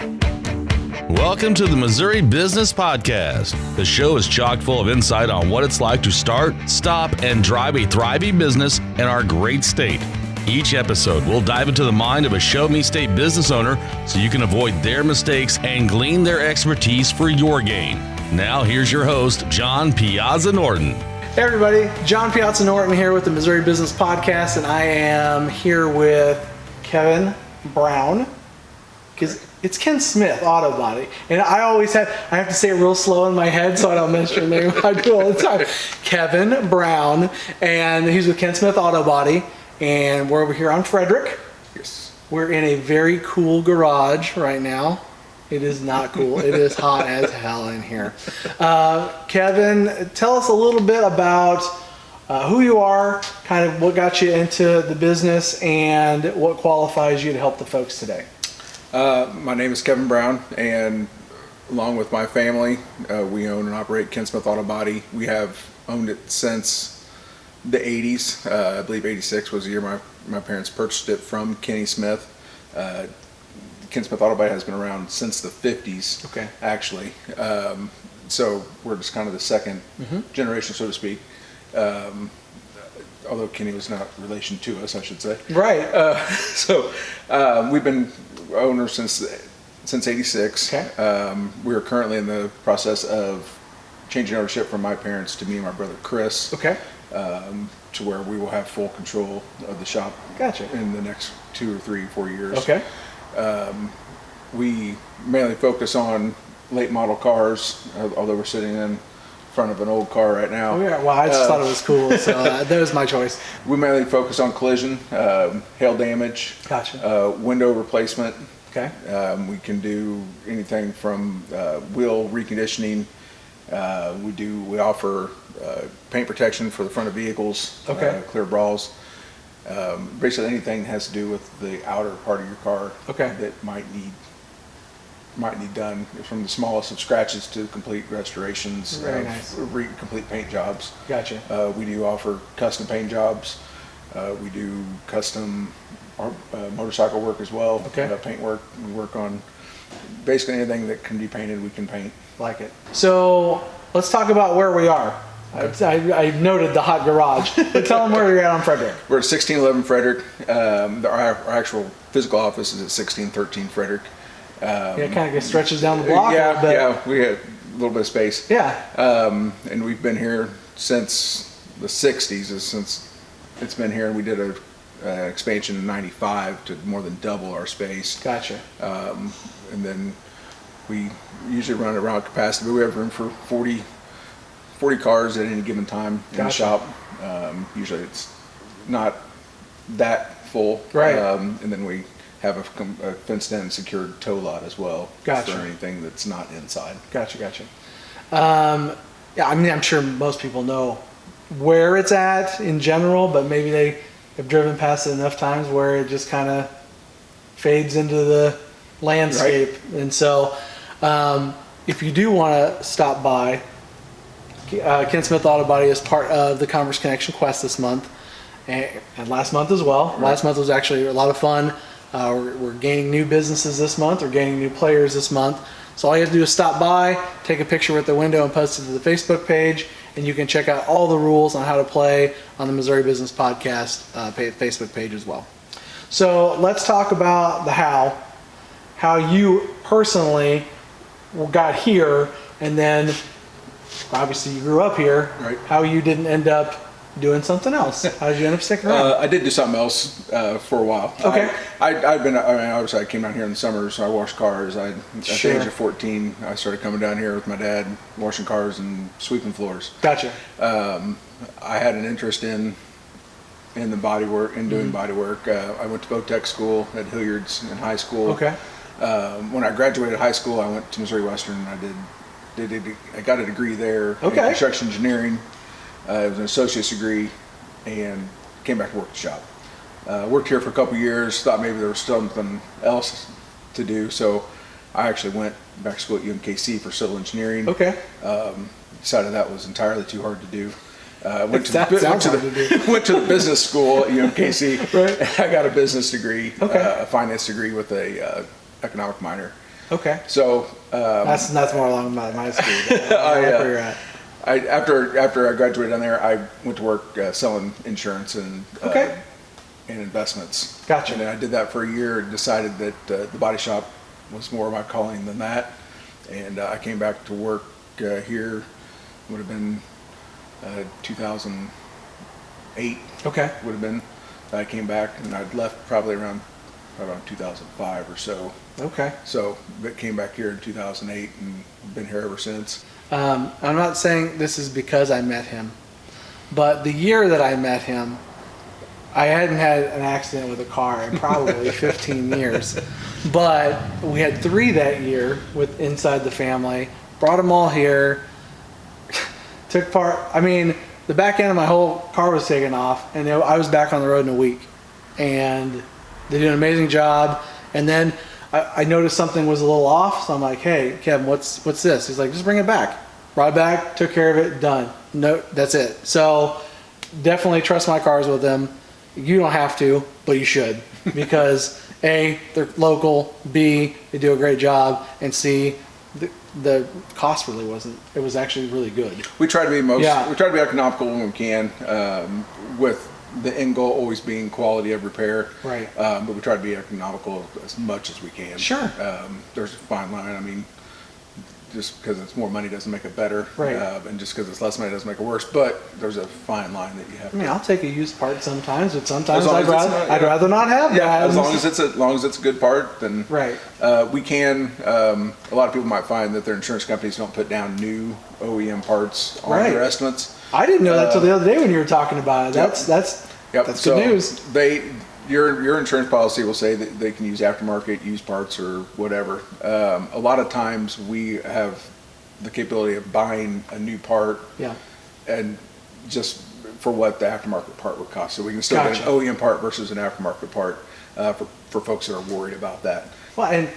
Welcome to the Missouri Business Podcast. The show is chock full of insight on what it's like to start, stop, and drive a thriving business in our great state. Each episode, we'll dive into the mind of a Show Me State business owner so you can avoid their mistakes and glean their expertise for your gain. Now, here's your host, John Piazza Norton. Hey everybody, John Piazza Norton here with the Missouri Business Podcast, and I am here with Kevin Brown, because it's Ken Smith Autobody, and I have to say it real slow in my head so I don't mess your name. I do all the time. Kevin Brown, and he's with Ken Smith Autobody, and we're over here on Frederick. Yes. We're in a very cool garage right now. It is not cool. It is hot as hell in here. Kevin, tell us a little bit about who you are, kind of what got you into the business, and what qualifies you to help the folks today. My name is Kevin Brown, and along with my family, we own and operate Ken Smith Autobody. We have owned it since the 80s. I believe 86 was the year my parents purchased it from Kenny Smith. Ken Smith Autobody has been around since the 50s, Okay. actually. So we're just kind of the second generation, so to speak. Although Kenny was not relation to us, I should say. Right. So we've been owners since 86. Okay. We are currently in the process of changing ownership from my parents to me and my brother Chris. Okay. To where we will have full control of the shop. Gotcha. In the next 2 or 3 or 4 years. Okay. We mainly focus on late model cars, although we're sitting in front of an old car right now. Oh, yeah. Well, I just thought it was cool, so that was my choice. We mainly focus on collision, hail damage, Gotcha. window replacement. Okay. We can do anything from wheel reconditioning. We offer paint protection for the front of vehicles. Okay. Clear brawls. Basically anything that has to do with the outer part of your car. Okay. That might need done, from the smallest of scratches to complete restorations. Very nice. Complete paint jobs. Gotcha. We do offer custom paint jobs. We do custom motorcycle work as well. Okay. Paint work. We work on basically anything that can be painted, we can paint. Like it. So let's talk about where we are. I noted the hot garage, but tell them where you're at on Frederick. We're at 1611 Frederick. Our actual physical office is at 1613 Frederick. It kind of stretches down the block a little bit. Yeah, we have a little bit of space. Yeah. And we've been here since the 60s, since it's been here. We did an expansion in 95 to more than double our space. Gotcha. And then we usually run around capacity, but we have room for 40 cars at any given time in the shop. Usually it's not that full. Right. And then we have a fenced-in secured tow lot as well. Gotcha. For anything that's not inside. Gotcha. Yeah, I mean, I'm sure most people know where it's at in general, but maybe they have driven past it enough times where it just kind of fades into the landscape. Right. And so if you do want to stop by, Ken Smith Autobody is part of the Commerce Connection Quest this month and last month as well. Right. Last month was actually a lot of fun. We're gaining new businesses this month. We're gaining new players this month. So all you have to do is stop by, take a picture with the window, and post it to the Facebook page. And you can check out all the rules on how to play on the Missouri Business Podcast Facebook page as well. So let's talk about the how you personally got here, and then obviously you grew up here. Right. How you didn't end up doing something else. How did you end up sticking around? I did do something else for a while. Okay. Obviously I came down here in the summer, so I washed cars. At Sure. the age of 14, I started coming down here with my dad, washing cars and sweeping floors. Gotcha. I had an interest in the body work, in doing body work. I went to Botech school at Hilliard's in high school. Okay. When I graduated high school, I went to Missouri Western and I got a degree there in Okay. construction engineering. It was an associate's degree, and came back to work at the shop. Worked here for a couple years, thought maybe there was something else to do, so I actually went back to school at UMKC for civil engineering. Okay. Decided that was entirely too hard to do. Went to the business school at UMKC. Right. I got a business degree, Okay. a finance degree with a economic minor. Okay. So That's more along my speed. yeah. Where you're at. After I graduated down there, I went to work selling insurance and investments. Gotcha. And I did that for a year and decided that the body shop was more my calling than that. And I came back to work here. Would have been 2008. Okay. Would have been. I came back and I'd left probably around 2005 or so. Okay. So but came back here in 2008 and been here ever since. I'm not saying this is because I met him, but the year that I met him, I hadn't had an accident with a car in probably 15 years. But we had 3 that year with inside the family. Brought them all here. Took part. I mean, the back end of my whole car was taken off, and I was back on the road in a week. And they did an amazing job. And then I noticed something was a little off, so I'm like, "Hey, Kevin, what's this?" He's like, "Just bring it back." Brought it back, took care of it, done. No, that's it. So definitely trust my cars with them. You don't have to, but you should, because A, they're local, B, they do a great job, and C, the cost really wasn't. It was actually really good. We try to be we try to be economical when we can, with the end goal always being quality of repair. Right. But we try to be economical as much as we can. Sure. There's a fine line. I mean, just because it's more money doesn't make it better. Right. And just because it's less money doesn't make it worse. But there's a fine line that you have. I mean, I'll take a used part sometimes, but sometimes As long I'd rather not have that. As long as it's a good part, then Right. We can. A lot of people might find that their insurance companies don't put down new OEM parts on Right. their estimates. I didn't know that till the other day when you were talking about it. Yep. That's So good news. Your insurance policy will say that they can use aftermarket, used parts, or whatever. A lot of times we have the capability of buying a new part, Yeah. and just for what the aftermarket part would cost. So we can still Gotcha. get an OEM part versus an aftermarket part for folks that are worried about that. Well, and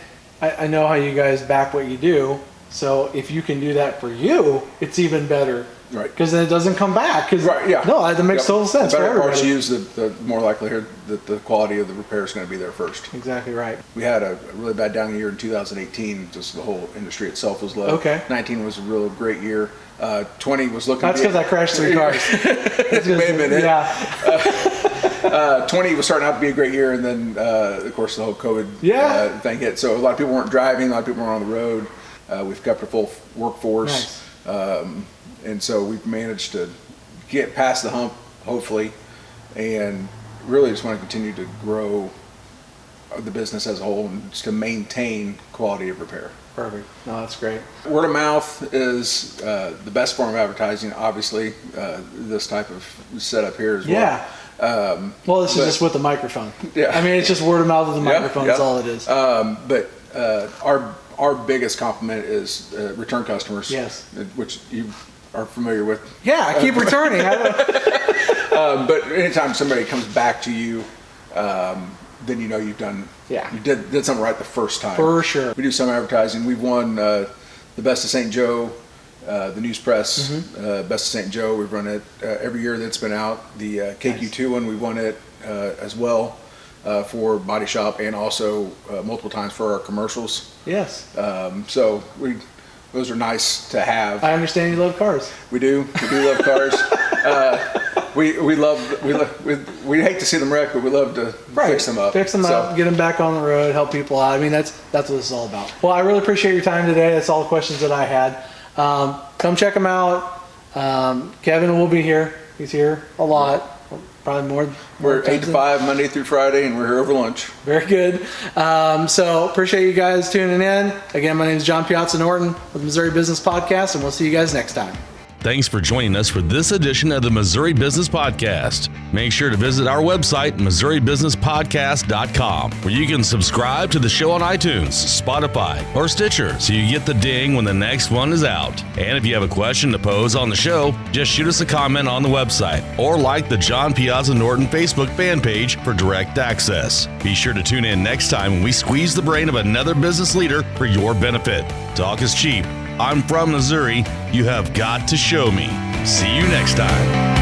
I know how you guys back what you do. So if you can do that for you, it's even better. Right. Because then it doesn't come back. Right, yeah. No, that makes total sense The for better everybody. parts used, the more likelihood that the quality of the repair is going to be there first. Exactly right. We had a really bad down year in 2018. Just the whole industry itself was low. Okay. 19 was a real great year. 20 was looking. That's because I crashed 3 cars. It may have been it. Yeah. 20 was starting out to be a great year, and then of course the whole COVID thing hit. So a lot of people weren't driving. A lot of people were on the road. We've kept a full workforce. Nice. And so we've managed to get past the hump, hopefully, and really just want to continue to grow the business as a whole and just to maintain quality of repair. Perfect. No, that's great. Word of mouth is the best form of advertising, obviously, this type of setup here as well. Yeah. Well, this is just with the microphone. Yeah. I mean, it's just word of mouth with the microphone. That's all it is. But our biggest compliment is return customers. Yes. Which you are familiar with. Yeah, I keep returning. But anytime somebody comes back to you, then you know you've done. Yeah. You did something right the first time. For sure. We do some advertising. We've won the Best of St. Joe, the News Press, Best of St. Joe. We've run it every year that's been out. The KQ2 one, we won it as well for Body Shop, and also multiple times for our commercials. Yes. So those are nice to have. I understand you love cars. We do love cars. We hate to see them wreck, but we love to fix them up. Fix them up, get them back on the road, help people out. I mean, that's what this is all about. Well, I really appreciate your time today. That's all the questions that I had. Come check them out. Kevin will be here. He's here a lot. Probably more. We're 8 to 5 Monday through Friday, and we're here over lunch. Very good. So appreciate you guys tuning in. Again, my name is John Piazza Norton with Missouri Business Podcast, and we'll see you guys next time. Thanks for joining us for this edition of the Missouri Business Podcast. Make sure to visit our website, MissouriBusinessPodcast.com, where you can subscribe to the show on iTunes, Spotify, or Stitcher so you get the ding when the next one is out. And if you have a question to pose on the show, just shoot us a comment on the website or like the John Piazza Norton Facebook fan page for direct access. Be sure to tune in next time when we squeeze the brain of another business leader for your benefit. Talk is cheap. I'm from Missouri. You have got to show me. See you next time.